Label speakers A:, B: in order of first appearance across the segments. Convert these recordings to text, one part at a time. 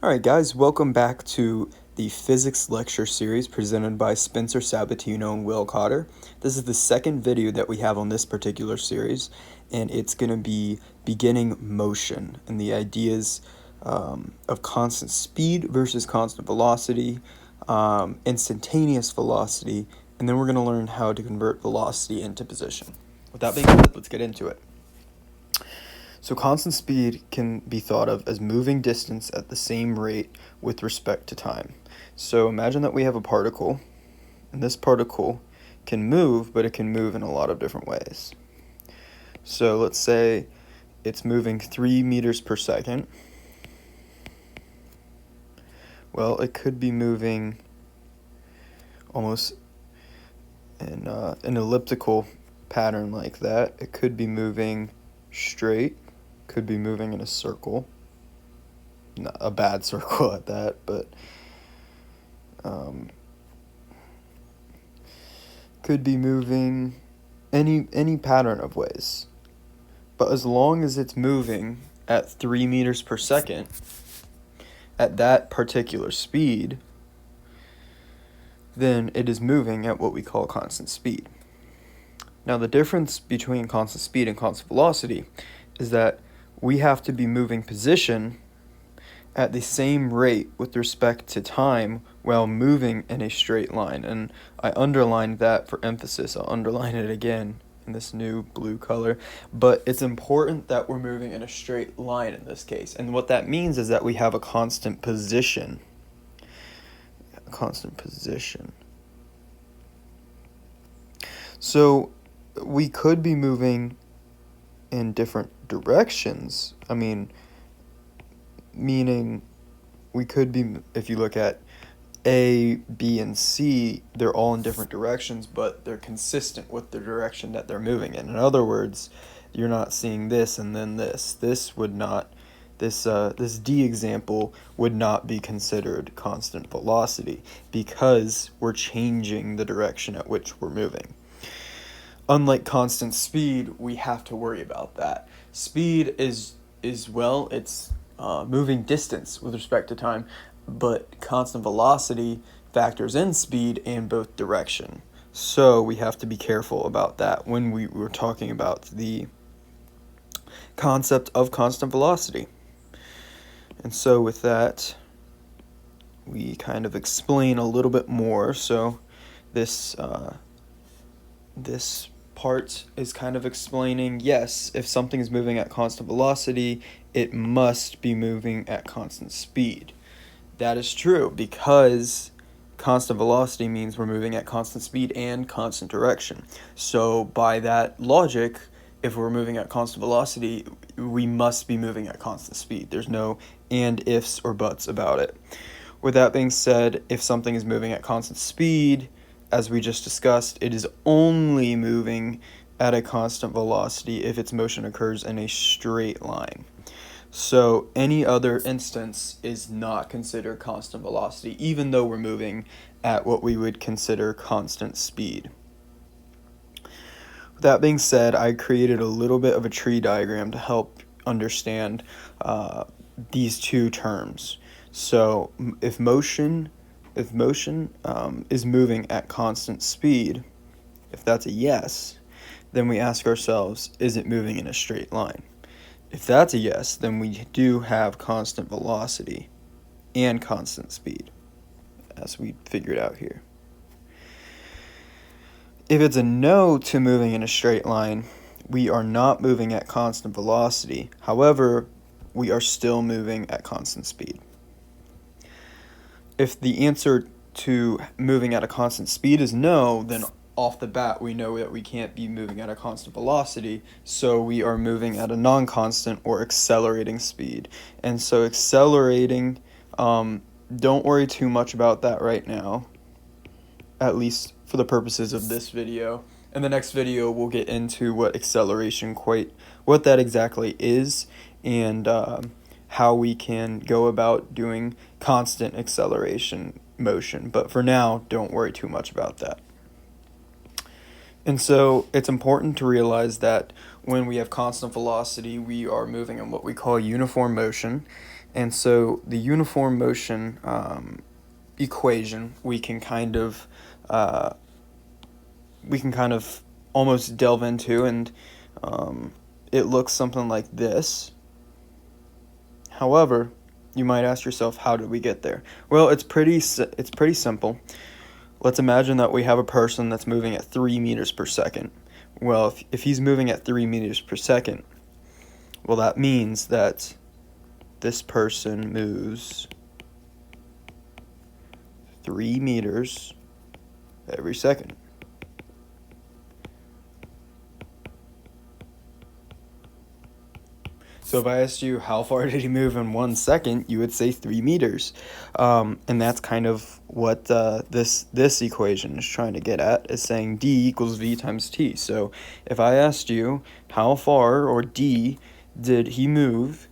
A: Alright guys, welcome back to the physics lecture series presented by Spencer Sabatino and Will Cotter. This is the second video that we have on this particular series, and it's going to be beginning motion and the ideas of constant speed versus constant velocity, instantaneous velocity, and then we're going to learn how to convert velocity into position. With that being said, let's get into it. So constant speed can be thought of as moving distance at the same rate with respect to time. So imagine that we have a particle, and this particle can move, but it can move in a lot of different ways. So let's say it's moving 3 meters per second. Well, it could be moving almost in an elliptical pattern like that. It could be moving straight. Could be moving in a circle, not a bad circle at that, but could be moving any pattern of ways. But as long as it's moving at 3 meters per second at that particular speed, then it is moving at what we call constant speed. Now the difference between constant speed and constant velocity is that we have to be moving position at the same rate with respect to time while moving in a straight line. And I underlined that for emphasis. I'll underline it again in this new blue color. But it's important that we're moving in a straight line in this case. And what that means is that we have a constant position. So we could be moving in different directions. Meaning we could be, if you look at A, B, and C, they're all in different directions, but they're consistent with the direction that they're moving in. In other words, you're not seeing this and then this. This D example would not be considered constant velocity because we're changing the direction at which we're moving. Unlike constant speed, we have to worry about that. Speed is it's moving distance with respect to time, but constant velocity factors in speed and both direction. So we have to be careful about that when we were talking about the concept of constant velocity. And so with that, we kind of explain a little bit more. So this part is kind of explaining, yes, if something is moving at constant velocity, it must be moving at constant speed. That is true because constant velocity means we're moving at constant speed and constant direction. So by that logic, if we're moving at constant velocity, we must be moving at constant speed. There's no and, ifs, or buts about it. With that being said, if something is moving at constant speed, as we just discussed, it is only moving at a constant velocity if its motion occurs in a straight line. So any other instance is not considered constant velocity, even though we're moving at what we would consider constant speed. With that being said, I created a little bit of a tree diagram to help understand these two terms. So if motion is moving at constant speed, if that's a yes, then we ask ourselves, is it moving in a straight line? If that's a yes, then we do have constant velocity and constant speed, as we figured out here. If it's a no to moving in a straight line, we are not moving at constant velocity. However, we are still moving at constant speed. If the answer to moving at a constant speed is no, then off the bat we know that we can't be moving at a constant velocity, so we are moving at a non-constant or accelerating speed. And so accelerating, don't worry too much about that right now, at least for the purposes of this video. In the next video we'll get into what acceleration what that exactly is, and how we can go about doing constant acceleration motion. But for now, don't worry too much about that. And so it's important to realize that when we have constant velocity, we are moving in what we call uniform motion. And so the uniform motion equation we can kind of almost delve into, and it looks something like this. However, you might ask yourself, how did we get there? Well, it's pretty simple. Let's imagine that we have a person that's moving at 3 meters per second. Well, if he's moving at 3 meters per second, well, that means that this person moves 3 meters every second. So if I asked you how far did he move in 1 second, you would say 3 meters. And that's kind of what this equation is trying to get at, is saying d equals v times t. So if I asked you how far, or d, did he move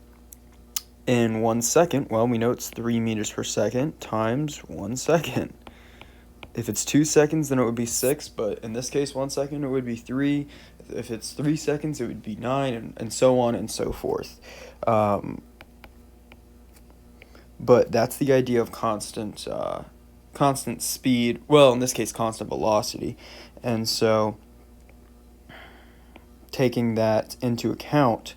A: in 1 second, well, we know it's 3 meters per second times 1 second. If it's 2 seconds, then it would be 6, but in this case, 1 second, it would be 3. If it's 3 seconds, it would be 9, and so on and so forth. But that's the idea of constant speed. Well, in this case, constant velocity. And so, taking that into account,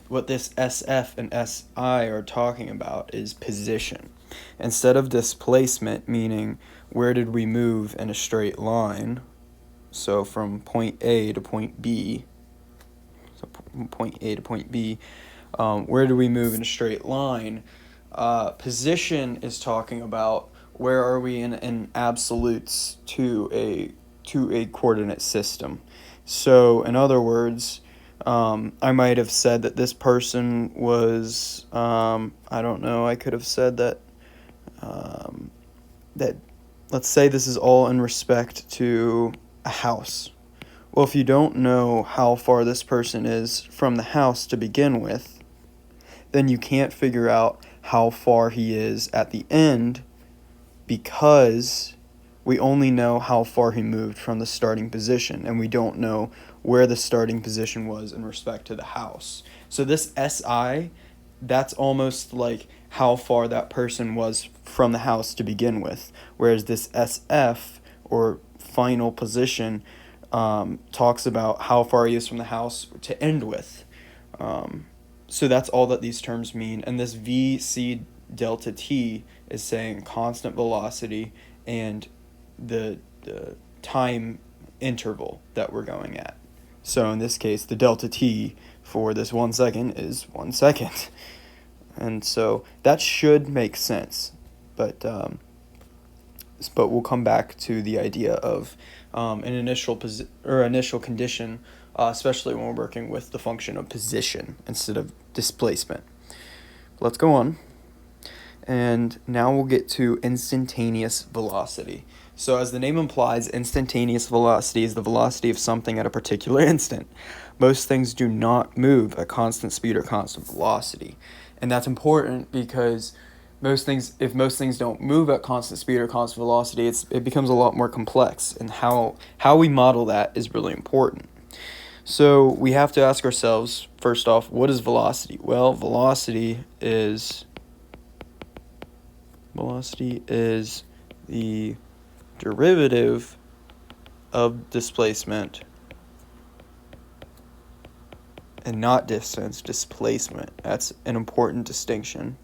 A: what this SF and SI are talking about is position. Instead of displacement, meaning where did we move in a straight line, so from point A to point B, where do we move in a straight line? Position is talking about where are we in absolutes to a coordinate system. So in other words, I might have said that this person was, I don't know, I could have said that, let's say this is all in respect to a house. Well, if you don't know how far this person is from the house to begin with, then you can't figure out how far he is at the end, because we only know how far he moved from the starting position, and we don't know where the starting position was in respect to the house. So this SI, that's almost like how far that person was from the house to begin with, whereas this SF, or final position, talks about how far he is from the house to end with. So that's all that these terms mean. And this VC delta T is saying constant velocity and the time interval that we're going at. So in this case, the delta T for this 1 second is 1 second. And so that should make sense. But we'll come back to the idea of an initial condition, especially when we're working with the function of position instead of displacement. Let's go on. And now we'll get to instantaneous velocity. So as the name implies, instantaneous velocity is the velocity of something at a particular instant. Most things do not move at constant speed or constant velocity. And that's important because if most things don't move at constant speed or constant velocity, it becomes a lot more complex, and how we model that is really important. So we have to ask ourselves, first off, what is velocity? Well, velocity is the derivative of displacement, and not distance, displacement. That's an important distinction.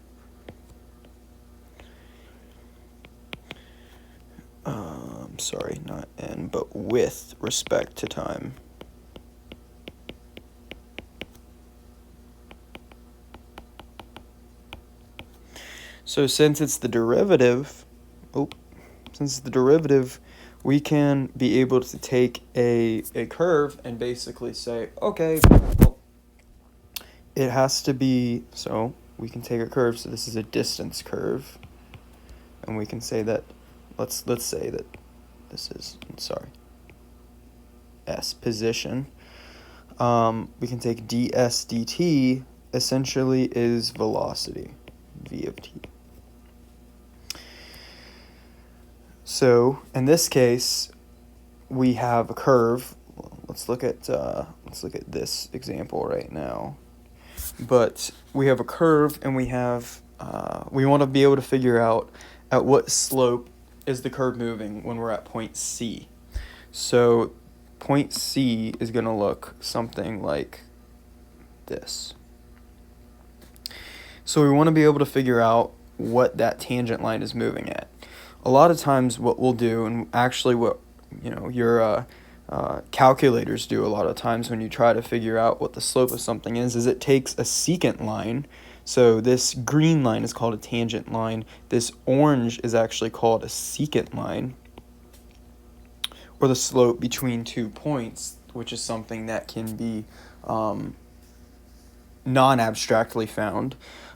A: Sorry, not in, but with respect to time. So since it's the derivative, we can be able to take a curve and basically say, okay, well, it has to be, so we can take a curve, so this is a distance curve, and we can say that, let's say that this is, S, position. We can take ds dt essentially is velocity, v of t. So in this case, we have a curve. Let's look at this example right now. but we have a curve, and we want to be able to figure out at what slope is the curve moving when we're at point C. So point C is going to look something like this. So we want to be able to figure out what that tangent line is moving at. A lot of times what we'll do, and actually what your calculators do a lot of times when you try to figure out what the slope of something is it takes a secant line. So this green line is called a tangent line. This orange is actually called a secant line, or the slope between 2 points, which is something that can be non-abstractly found.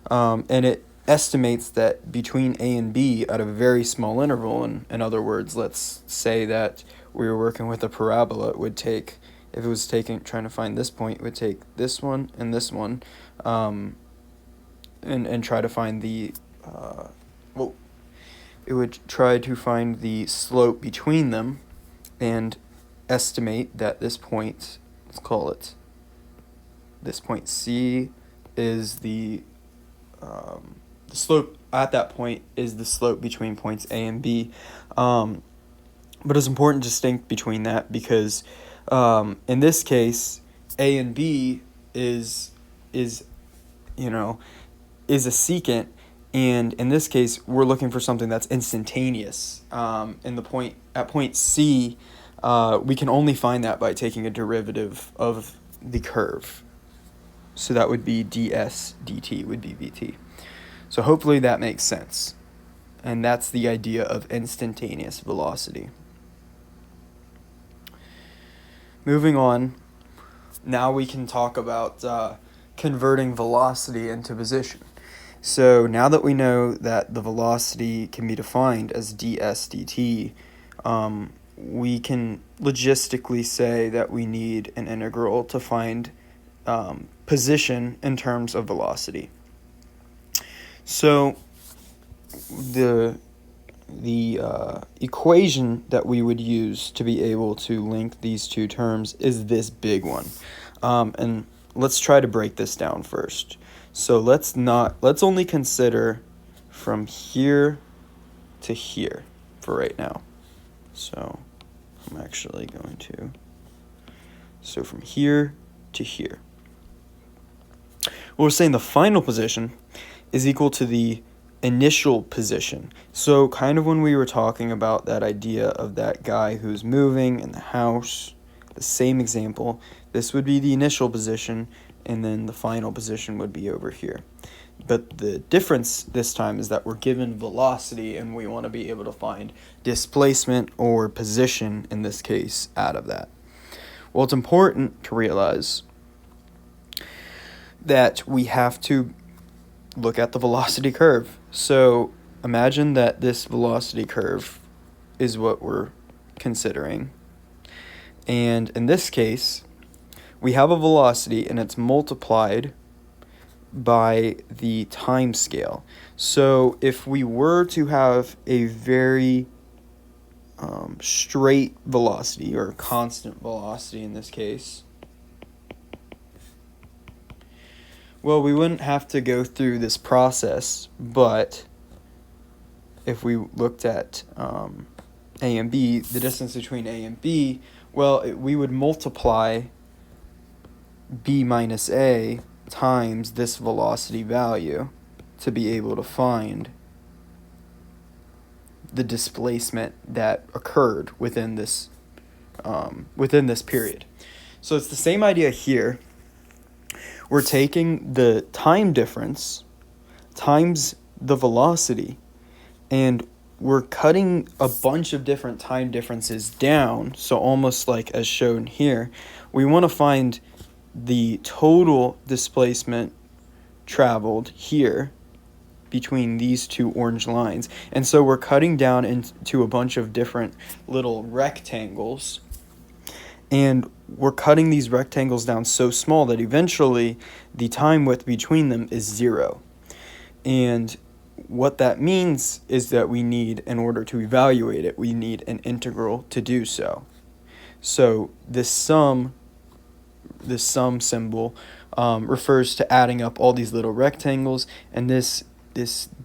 A: And it estimates that between A and B at a very small interval, in other words, let's say that we were working with a parabola, it would take, if it was trying to find this point, it would take this one, and try to find the, it would try to find the slope between them and estimate that this point, let's call it, this point C is the slope at that point is the slope between points A and B. But it's important to distinct between that because in this case, A and B is a secant, and in this case, we're looking for something that's instantaneous. At point C, we can only find that by taking a derivative of the curve. So that would be ds dt would be vt. So hopefully that makes sense. And that's the idea of instantaneous velocity. Moving on, now we can talk about converting velocity into position. So now that we know that the velocity can be defined as ds dt, we can logistically say that we need an integral to find position in terms of velocity. So the equation that we would use to be able to link these two terms is this big one. And let's try to break this down first. So let's only consider from here to here for right now. So I'm actually going to, so from here to here. Well, we're saying the final position is equal to the initial position. So kind of when we were talking about that idea of that guy who's moving in the house, the same example, this would be the initial position, and then the final position would be over here. But the difference this time is that we're given velocity, and we want to be able to find displacement or position, in this case, out of that. Well, it's important to realize that we have to look at the velocity curve. So imagine that this velocity curve is what we're considering. And in this case, we have a velocity and it's multiplied by the time scale. So if we were to have a very straight velocity, or constant velocity in this case, well, we wouldn't have to go through this process, but if we looked at A and B, the distance between A and B, well, we would multiply B minus A times this velocity value to be able to find the displacement that occurred within this period. So it's the same idea here. We're taking the time difference times the velocity, and we're cutting a bunch of different time differences down, so almost like as shown here. We want to find the total displacement traveled here between these two orange lines. And so we're cutting down into a bunch of different little rectangles, and we're cutting these rectangles down so small that eventually the time width between them is 0. And what that means is that we need, in order to evaluate it, we need an integral to do so. So this sum sum symbol refers to adding up all these little rectangles, and this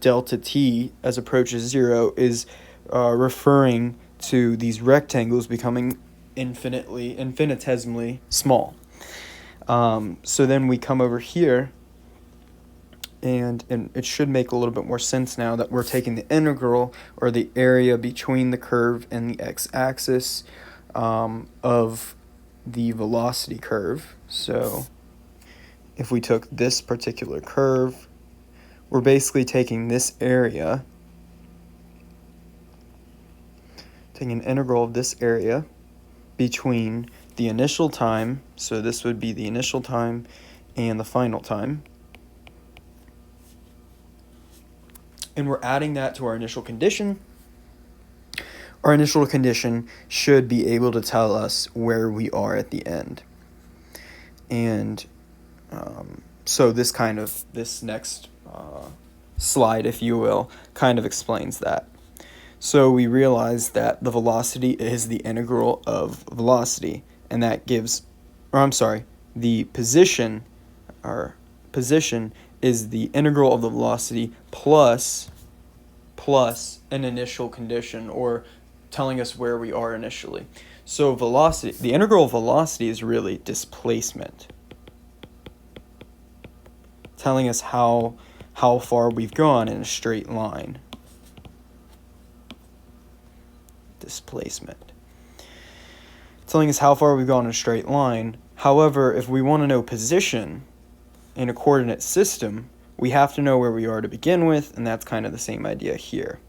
A: delta t as approaches 0 is referring to these rectangles becoming infinitesimally small. So then we come over here, and it should make a little bit more sense now that we're taking the integral, or the area between the curve and the x-axis of the velocity curve. So if we took this particular curve, we're basically taking this area, taking an integral of this area between the initial time, so this would be the initial time, and the final time. And we're adding that to our initial condition. Our initial condition should be able to tell us where we are at the end. And so this next slide, if you will, kind of explains that. So we realize that the velocity is the integral of velocity, and that gives, the position is the integral of the velocity plus an initial condition, or telling us where we are initially. So velocity, the integral of velocity is really displacement, telling us how far we've gone in a straight line. Displacement, telling us how far we've gone in a straight line. However, if we want to know position in a coordinate system, we have to know where we are to begin with, and that's kind of the same idea here.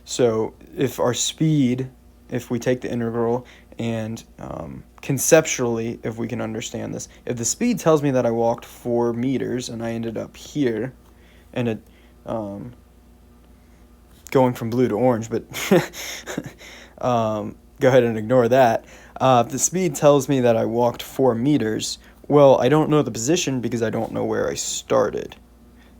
A: So if our speed, if we take the integral, and conceptually, if we can understand this, if the speed tells me that I walked 4 meters and I ended up here, and it going from blue to orange, but go ahead and ignore that. If the speed tells me that I walked 4 meters, well, I don't know the position because I don't know where I started.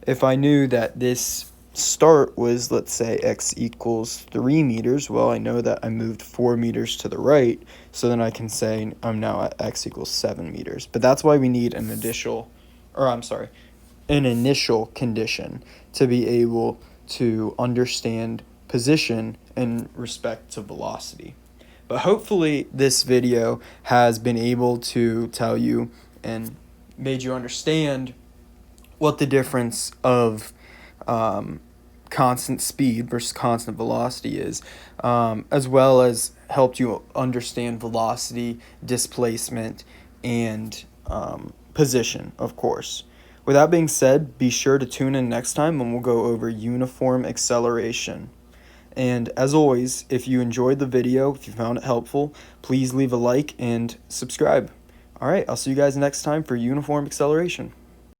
A: If I knew that this start was, let's say, x equals 3 meters, well, I know that I moved 4 meters to the right, so then I can say I'm now at x equals 7 meters. But that's why we need an initial condition to be able to understand position in respect to velocity. But hopefully this video has been able to tell you and made you understand what the difference of constant speed versus constant velocity is, as well as helped you understand velocity, displacement, and position, of course. With that being said, be sure to tune in next time when we'll go over uniform acceleration. And as always, if you enjoyed the video, if you found it helpful, please leave a like and subscribe. All right, I'll see you guys next time for uniform acceleration.